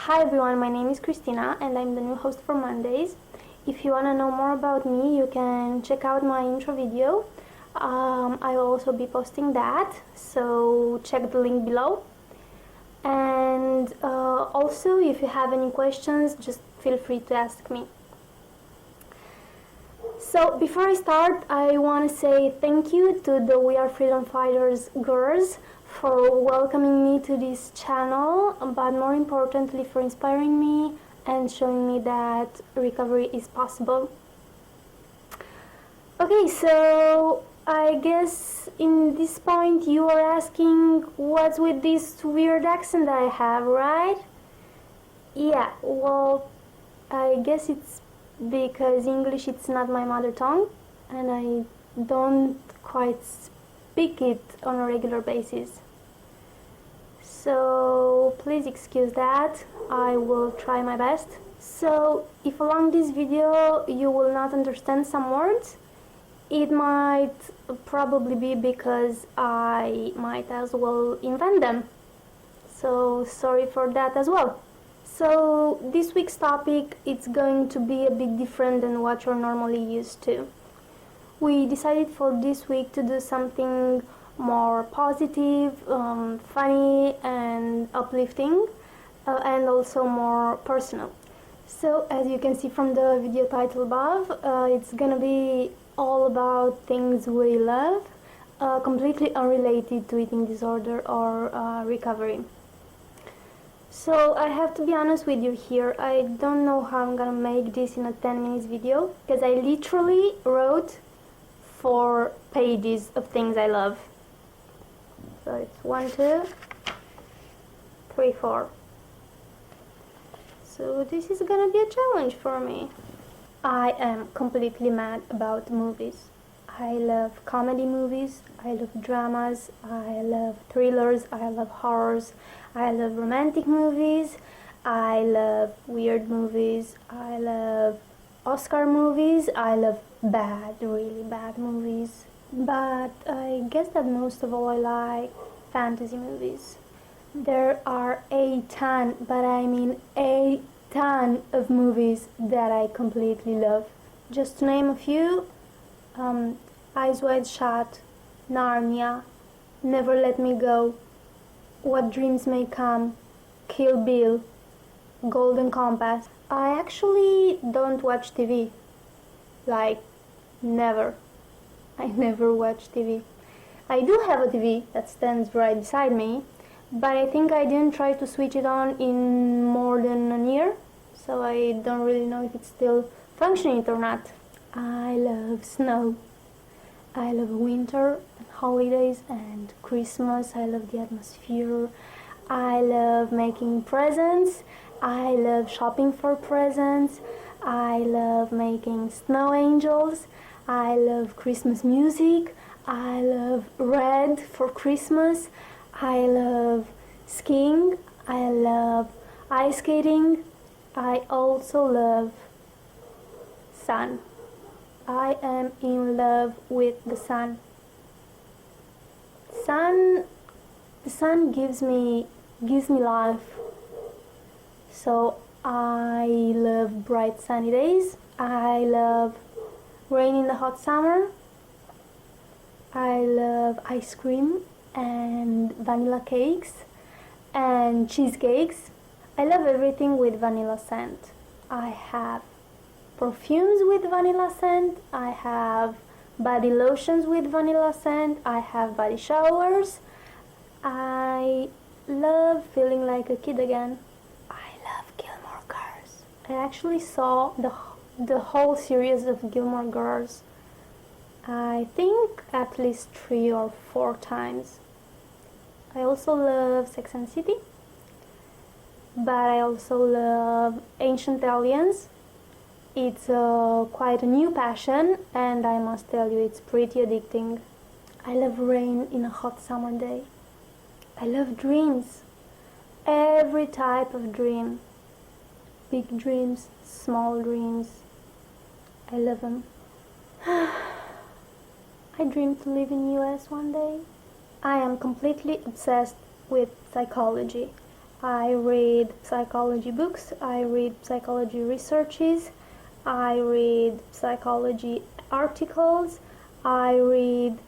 Hi everyone, my name is Christina and I'm the new host for Mondays. If you want to know more about me, you can check out my intro video. I'll also be posting that, so check the link below. And also, if you have any questions, just feel free to ask me. So before I start, I want to say thank you to the We Are Freedom Fighters girls for welcoming me to this channel, but more importantly for inspiring me and showing me that recovery is possible. Okay, so I guess in this point you are asking what's with this weird accent I have, right? Yeah, well, I guess it's because English it's not my mother tongue and I don't quite speak it on a regular basis. So please excuse that, I will try my best. So if along this video you will not understand some words, it might probably be because I might as well invent them. So sorry for that as well. So this week's topic, it's going to be a bit different than what you're normally used to. We decided for this week to do something more positive, funny and uplifting, and also more personal. So as you can see from the video title above, it's gonna be all about things we love, completely unrelated to eating disorder or recovery. So I have to be honest with you here, I don't know how I'm gonna make this in a 10 minutes video, because I literally wrote 4 pages of things I love. So it's 1, 2, 3, 4. So this is gonna be a challenge for me. I am completely mad about movies. I love comedy movies, I love dramas, I love thrillers, I love horrors, I love romantic movies, I love weird movies, I love Oscar movies, I love bad, really bad movies. But I guess that most of all I like fantasy movies. There are a ton, but I mean a ton of movies that I completely love. Just to name a few, Eyes Wide Shut, Narnia, Never Let Me Go, What Dreams May Come, Kill Bill, Golden Compass. I actually don't watch TV. Like, never. I never watch TV. I do have a TV that stands right beside me, but I think I didn't try to switch it on in more than a year, so I don't really know if it's still functioning or not. I love snow. I love winter and holidays and Christmas. I love the atmosphere. I love making presents. I love shopping for presents. I love making snow angels. I love Christmas music. I love red for Christmas. I love skiing. I love ice skating. I also love sun. I am in love with the sun. The sun gives me life. So I love bright sunny days. I love rain in the hot summer. I love ice cream and vanilla cakes and cheesecakes. I love everything with vanilla scent. I have perfumes with vanilla scent. I have body lotions with vanilla scent. I have body showers. I love feeling like a kid again. I love Gilmore Girls. I actually saw the whole series of Gilmore Girls, I think at least 3 or 4 times. I also love Sex and the City, but I also love Ancient Aliens. It's quite a new passion, and I must tell you it's pretty addicting. I love rain in a hot summer day. I love dreams, every type of dream, big dreams, small dreams. I love them. I dream to live in US one day. I am completely obsessed with psychology. I read psychology books, I read psychology researches, I read psychology articles, I read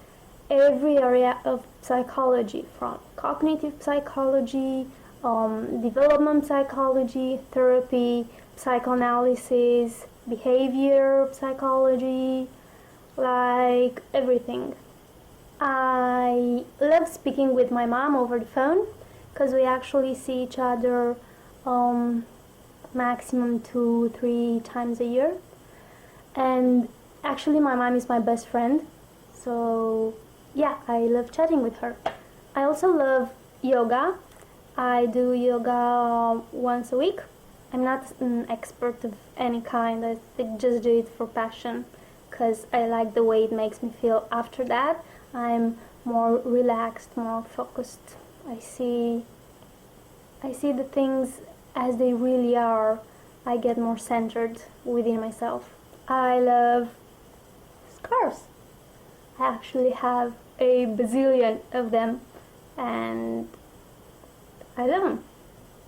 every area of psychology, from cognitive psychology, development psychology, therapy, psychoanalysis, behavior psychology, like everything. I love speaking with my mom over the phone because we actually see each other maximum 2-3 times a year. And actually my mom is my best friend, so yeah, I love chatting with her. I also love yoga. I do yoga once a week. I'm not an expert of any kind. I just do it for passion because I like the way it makes me feel after that. I'm more relaxed, more focused. I see the things as they really are. I get more centered within myself. I love scarves. I actually have a bazillion of them, and I love them.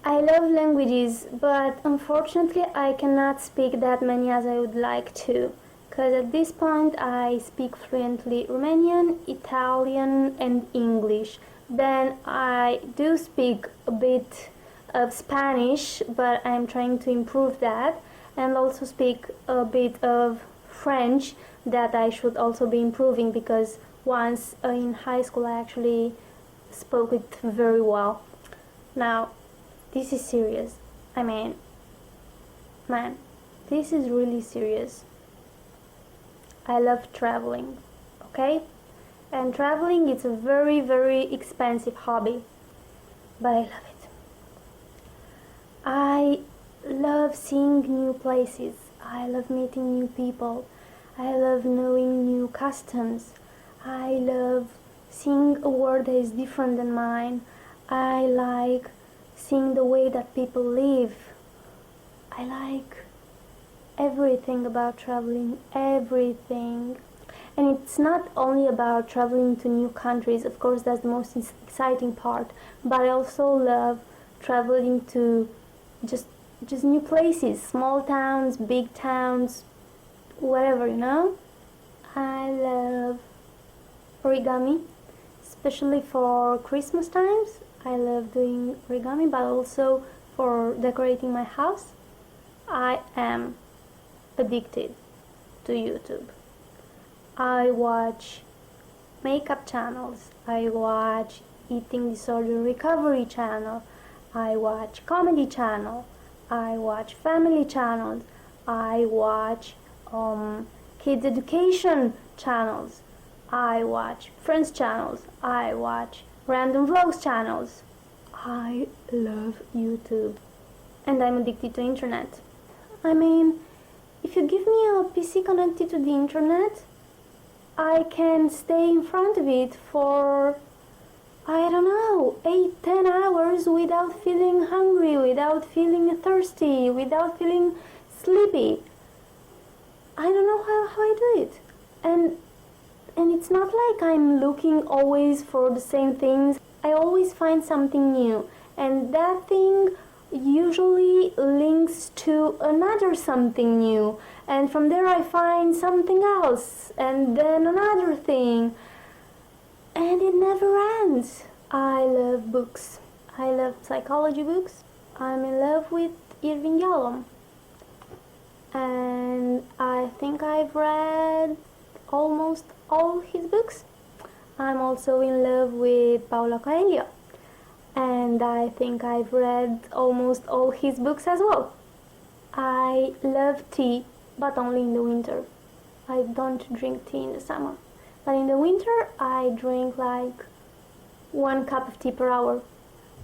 I love languages, but unfortunately I cannot speak that many as I would like to, because at this point I speak fluently Romanian, Italian, and English. Then I do speak a bit of Spanish, but I'm trying to improve that, and also speak a bit of French that I should also be improving, because once in high school I actually spoke it very well. Now, this is serious. I mean, man, this is really serious. I love traveling, okay? And traveling is a very, very expensive hobby, but I love it. I love seeing new places. I love meeting new people. I love knowing new customs. I love seeing a world that is different than mine. I like seeing the way that people live. I like everything about traveling, everything. And it's not only about traveling to new countries, of course that's the most exciting part, but I also love traveling to just new places, small towns, big towns, whatever, you know. I love origami, especially for Christmas times. I love doing origami, but also for decorating my house. I am addicted to YouTube. I watch makeup channels, I watch eating disorder recovery channel, I watch comedy channel, I watch family channels, I watch kids education channels, I watch friends channels, I watch random vlogs channels. I love YouTube, and I'm addicted to internet. I mean, if you give me a PC connected to the internet, I can stay in front of it for, I don't know, 8-10 hours without feeling hungry, without feeling thirsty, without feeling sleepy. I don't know how I do it. And it's not like I'm looking always for the same things. I always find something new, and that thing usually links to another something new, and from there I find something else, and then another thing, and it never ends. I love books. I love psychology books. I'm in love with Irving Yalom, and I think I've read almost all his books. I'm also in love with Paulo Coelho, and I think I've read almost all his books as well. I love tea, but only in the winter. I don't drink tea in the summer, but in the winter I drink like 1 cup of tea per hour.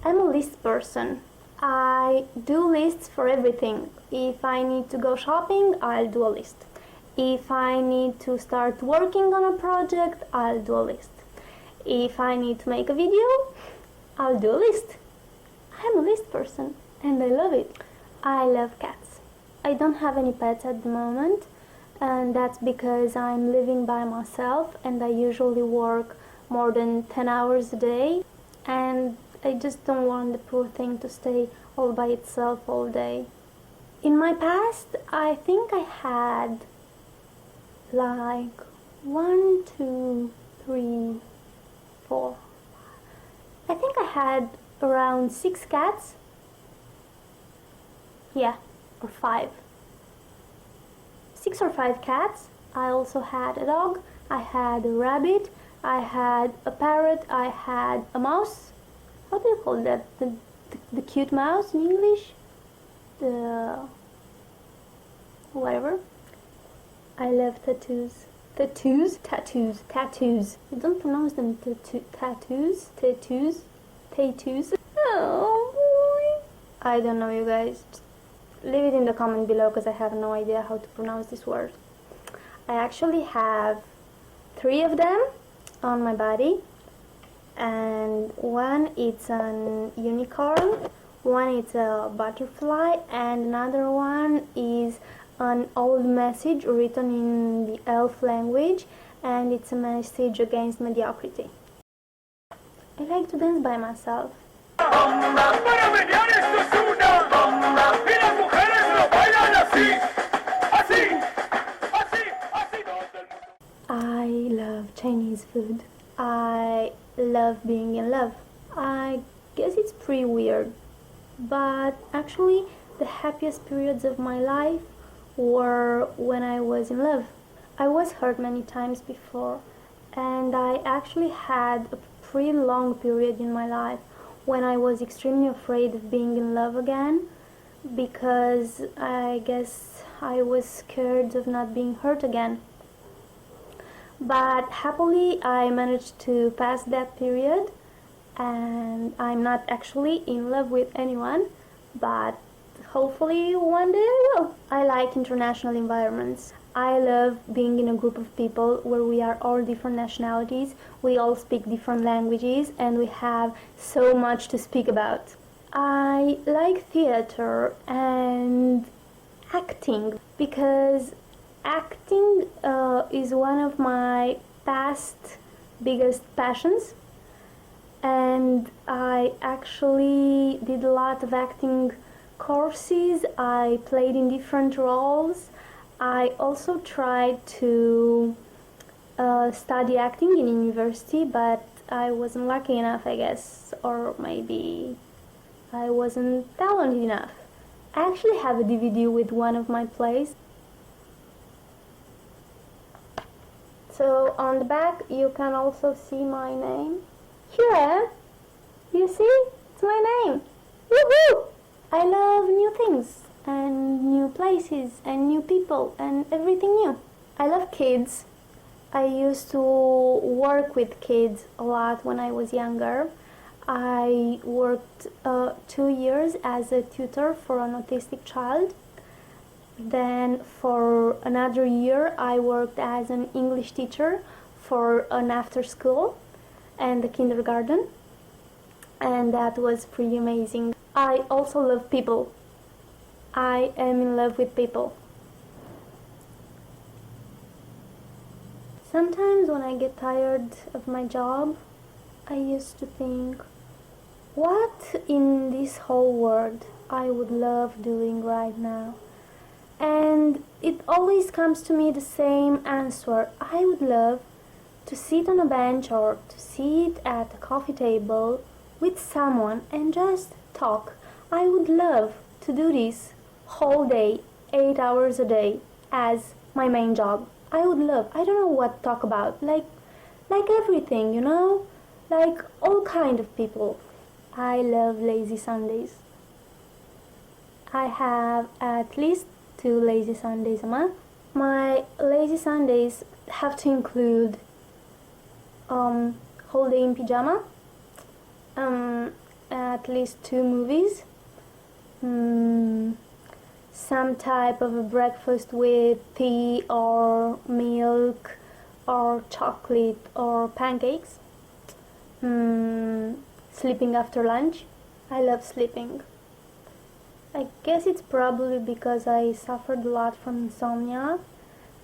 I'm a list person. I do lists for everything. If I need to go shopping, I'll do a list. If I need to start working on a project, I'll do a list. If I need to make a video, I'll do a list. I'm a list person, and I love it. I love cats. I don't have any pets at the moment, and that's because I'm living by myself, and I usually work more than 10 hours a day. And I just don't want the poor thing to stay all by itself all day. In my past, I think I had like 1, 2, 3, 4. I think I had around 6 cats. Yeah, or 5. 6 or 5 cats. I also had a dog. I had a rabbit. I had a parrot. I had a mouse. What do you call that? The cute mouse in English? The whatever. I love tattoos. Tattoos? Tattoos. Tattoos. You don't pronounce them tattoos? Tattoos? Tattoos? Oh boy. I don't know, you guys. Just leave it in the comment below because I have no idea how to pronounce this word. I actually have 3 of them on my body, and one is an unicorn, one is a butterfly, and another one is an old message written in the elf language, and it's a message against mediocrity. I like to dance by myself. I love Chinese food. I love being in love. I guess it's pretty weird, but actually the happiest periods of my life were when I was in love. I was hurt many times before, and I actually had a pretty long period in my life when I was extremely afraid of being in love again, because I guess I was scared of not being hurt again. But happily I managed to pass that period, and I'm not actually in love with anyone, but hopefully one day I will. I like international environments. I love being in a group of people where we are all different nationalities, we all speak different languages, and we have so much to speak about. I like theater and acting because acting is one of my past biggest passions, and I actually did a lot of acting courses. I played in different roles. I also tried to study acting in university, but I wasn't lucky enough, I guess, or maybe I wasn't talented enough. I actually have a DVD with one of my plays. So on the back you can also see my name. Here I am. You see? It's my name. Woohoo! I love new things and new places and new people and everything new. I love kids. I used to work with kids a lot when I was younger. I worked 2 years as a tutor for an autistic child. Then for another year I worked as an English teacher for an after school and a kindergarten, and that was pretty amazing. I also love people. I am in love with people. Sometimes when I get tired of my job, I used to think, what in this whole world I would love doing right now? And it always comes to me the same answer. I would love to sit on a bench or to sit at a coffee table with someone and just talk. I would love to do this whole day, 8 hours a day, as my main job. I would love, I don't know what to talk about, like everything, you know? Like all kind of people. I love lazy Sundays. I have at least 2 lazy Sundays a month. My lazy Sundays have to include whole day in pajama, at least 2 movies, some type of a breakfast with tea or milk or chocolate or pancakes, sleeping after lunch. I love sleeping. I guess it's probably because I suffered a lot from insomnia,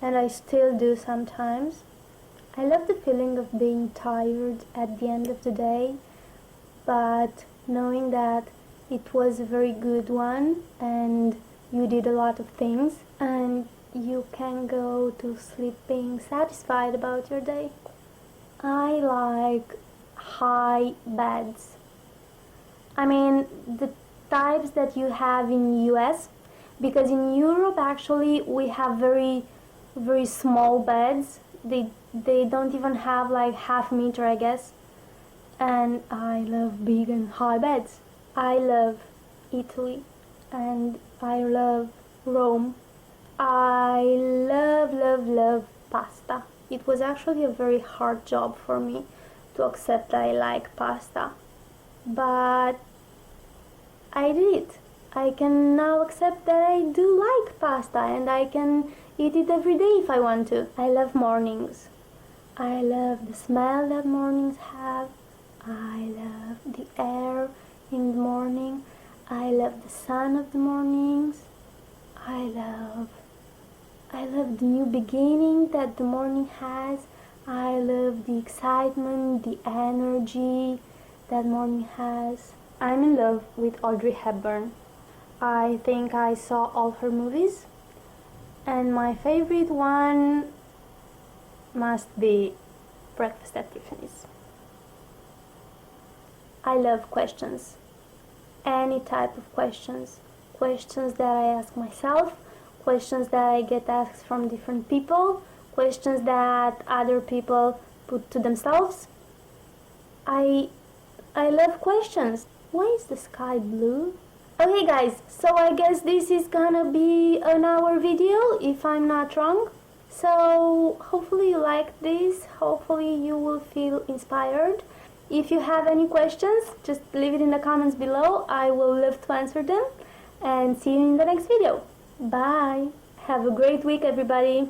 and I still do sometimes. I love the feeling of being tired at the end of the day, but knowing that it was a very good one and you did a lot of things and you can go to sleep being satisfied about your day. I like high beds. I mean the types that you have in US, because in Europe actually we have very small beds. They don't even have like half meter, I guess. And I love big and high beds. I love Italy and I love Rome. I love pasta. It was actually a very hard job for me to accept that I like pasta, but I did it. I can now accept that I do like pasta and I can eat it every day if I want to. I love mornings. I love the smell that mornings have. I love the air in the morning. I love the sun of the mornings. I love the new beginning that the morning has. I love the excitement, the energy that morning has. I'm in love with Audrey Hepburn. I think I saw all her movies, and my favorite one must be Breakfast at Tiffany's. I love questions. Any type of questions. Questions that I ask myself, questions that I get asked from different people, questions that other people put to themselves. I love questions. Why is the sky blue? Okay guys, so I guess this is gonna be an hour video if I'm not wrong. So hopefully you liked this, hopefully you will feel inspired. If you have any questions, just leave it in the comments below. I will love to answer them, and see you in the next video. Bye! Have a great week everybody!